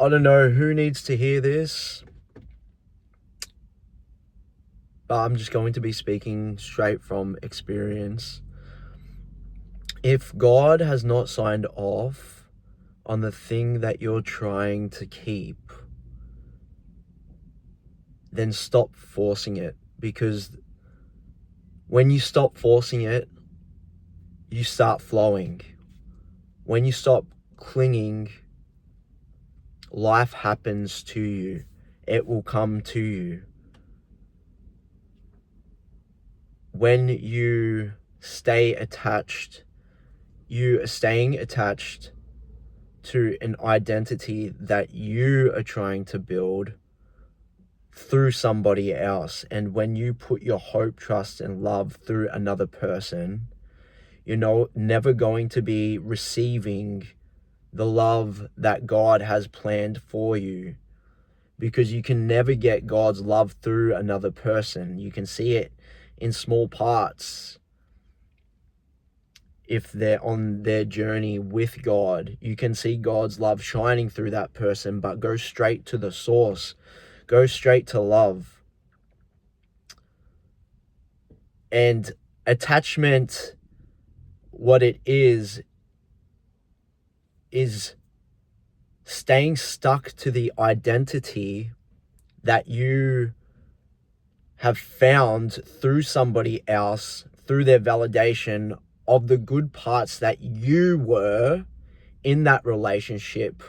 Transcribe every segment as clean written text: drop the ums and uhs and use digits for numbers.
I don't know who needs to hear this, but I'm just going to be speaking straight from experience. If God has not signed off on the thing that you're trying to keep, then stop forcing it, because when you stop forcing it, you start flowing. When you stop clinging, life happens to you. It will come to you. When you stay attached, you are staying attached to an identity that you are trying to build through somebody else. And when you put your hope, trust, and love through another person, you're never going to be receiving the love that God has planned for you, because you can never get God's love through another person. You can see it in small parts. If they're on their journey with God, you can see God's love shining through that person, but go straight to the source. Go straight to love. And attachment, what it is staying stuck to the identity that you have found through somebody else, through their validation of the good parts that you were in that relationship.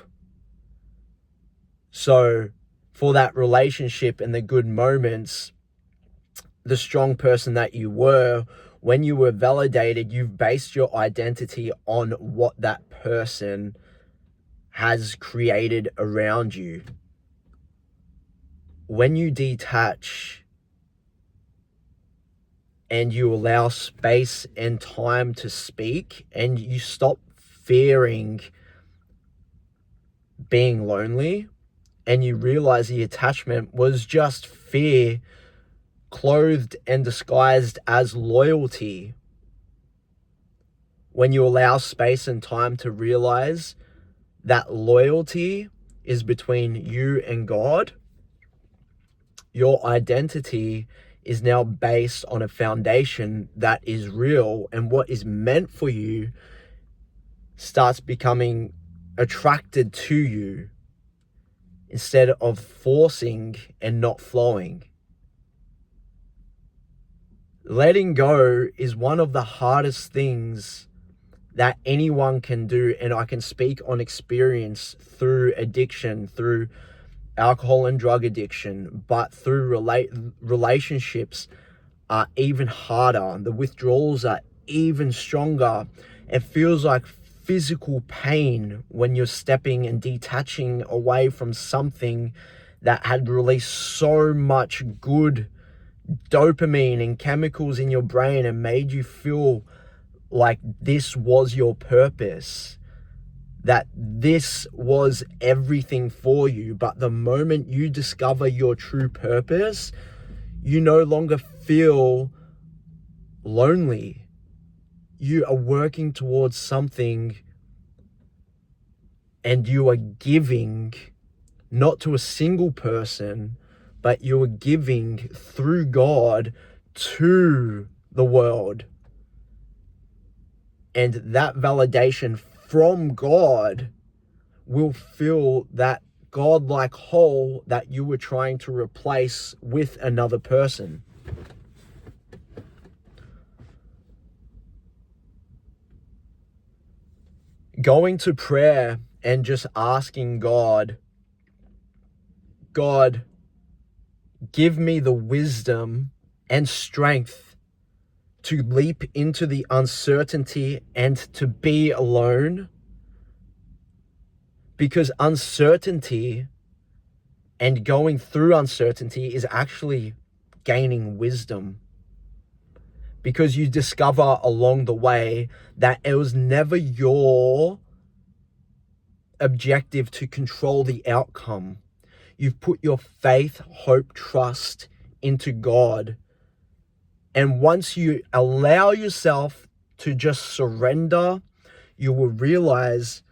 So for that relationship and the good moments, the strong person that you were, when you were validated, you've based your identity on what that person has created around you. When you detach and you allow space and time to speak, and you stop fearing being lonely, and you realize the attachment was just fear clothed and disguised as loyalty. When you allow space and time to realize that loyalty is between you and God, your identity is now based on a foundation that is real, and what is meant for you starts becoming attracted to you instead of forcing and not flowing. Letting go is one of the hardest things that anyone can do, and I can speak on experience through addiction, through alcohol and drug addiction, but through relationships are even harder. The withdrawals are even stronger. It feels like physical pain when you're stepping and detaching away from something that had released so much good dopamine and chemicals in your brain and made you feel like this was your purpose, that this was everything for you. But the moment you discover your true purpose, you no longer feel lonely. You are working towards something, and you are giving not to a single person, but you are giving through God to the world. And that validation from God will fill that God-like hole that you were trying to replace with another person. Going to prayer and just asking God, give me the wisdom and strength to leap into the uncertainty and to be alone. Because uncertainty and going through uncertainty is actually gaining wisdom. Because you discover along the way that it was never your objective to control the outcome. You've put your faith, hope, trust into God. And once you allow yourself to just surrender, you will realize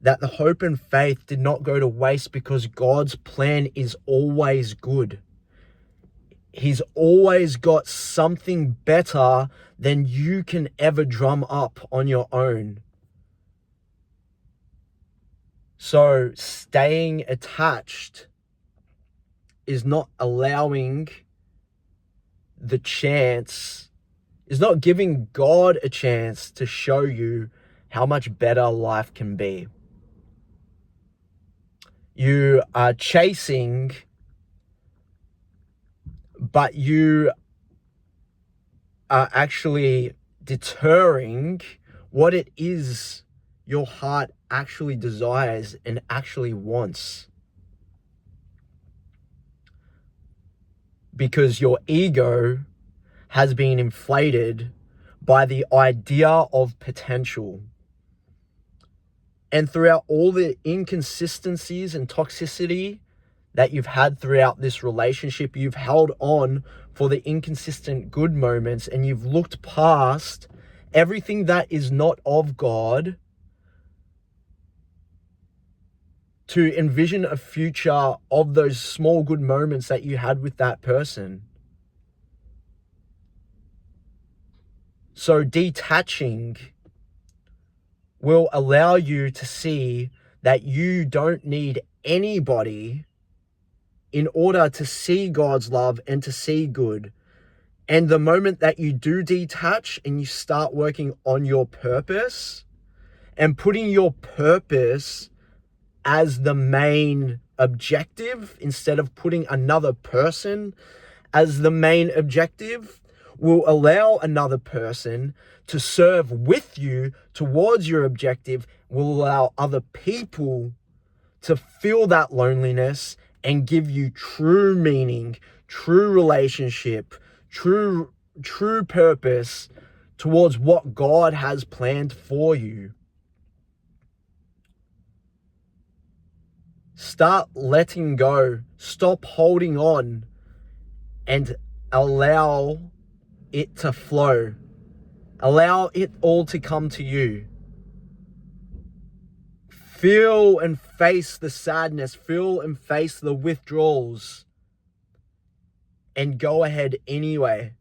that the hope and faith did not go to waste, because God's plan is always good. He's always got something better than you can ever drum up on your own. So staying attached is not allowing the chance, is not giving God a chance to show you how much better life can be. You are chasing, but you are actually deterring what it is your heart actually desires and actually wants. Because your ego has been inflated by the idea of potential. And throughout all the inconsistencies and toxicity that you've had throughout this relationship, you've held on for the inconsistent good moments, and you've looked past everything that is not of God to envision a future of those small good moments that you had with that person. So detaching will allow you to see that you don't need anybody in order to see God's love and to see good. And the moment that you do detach and you start working on your purpose and putting your purpose as the main objective instead of putting another person as the main objective, will allow another person to serve with you towards your objective, will allow other people to feel that loneliness and give you true meaning, true relationship, true purpose towards what God has planned for you. Start letting go. Stop holding on and allow it to flow. Allow it all to come to you. Feel and face the sadness. Feel and face the withdrawals. And go ahead anyway.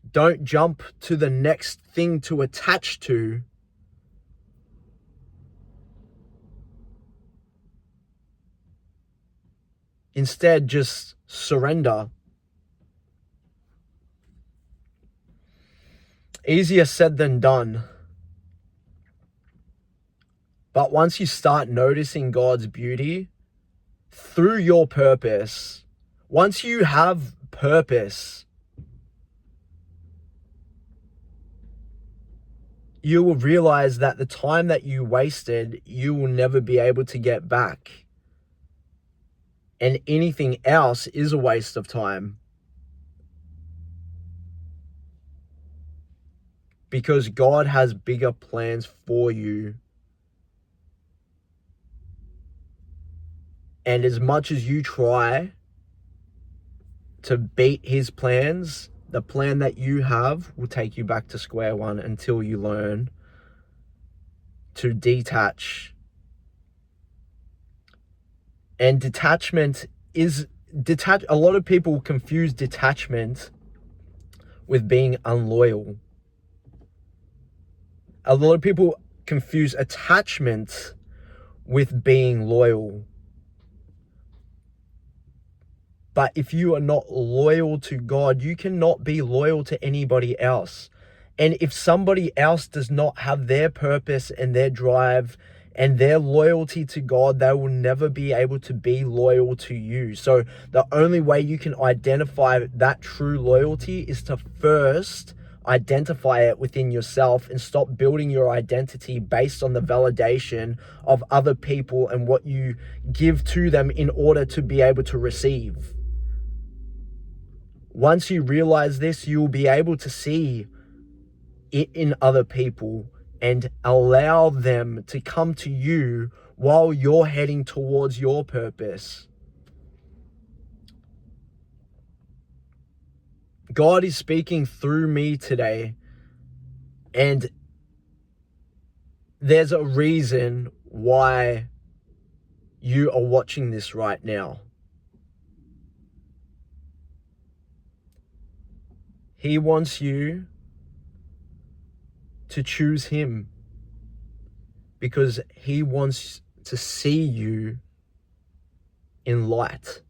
Don't jump to the next thing to attach to. Instead, just surrender. Easier said than done. But once you start noticing God's beauty through your purpose, once you have purpose, you will realize that the time that you wasted, you will never be able to get back. And anything else is a waste of time. Because God has bigger plans for you. And as much as you try to beat his plans, the plan that you have will take you back to square one until you learn to detach. And detachment is a lot of people confuse detachment with being unloyal. A lot of people confuse attachment with being loyal. But if you are not loyal to God, you cannot be loyal to anybody else. And if somebody else does not have their purpose and their drive and their loyalty to God, they will never be able to be loyal to you. So the only way you can identify that true loyalty is to first identify it within yourself and stop building your identity based on the validation of other people and what you give to them in order to be able to receive. Once you realize this, you will be able to see it in other people and allow them to come to you while you're heading towards your purpose. God is speaking through me today, and there's a reason why you are watching this right now. He wants you to choose him because he wants to see you in light.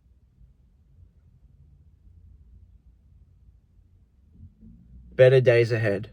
Better days ahead.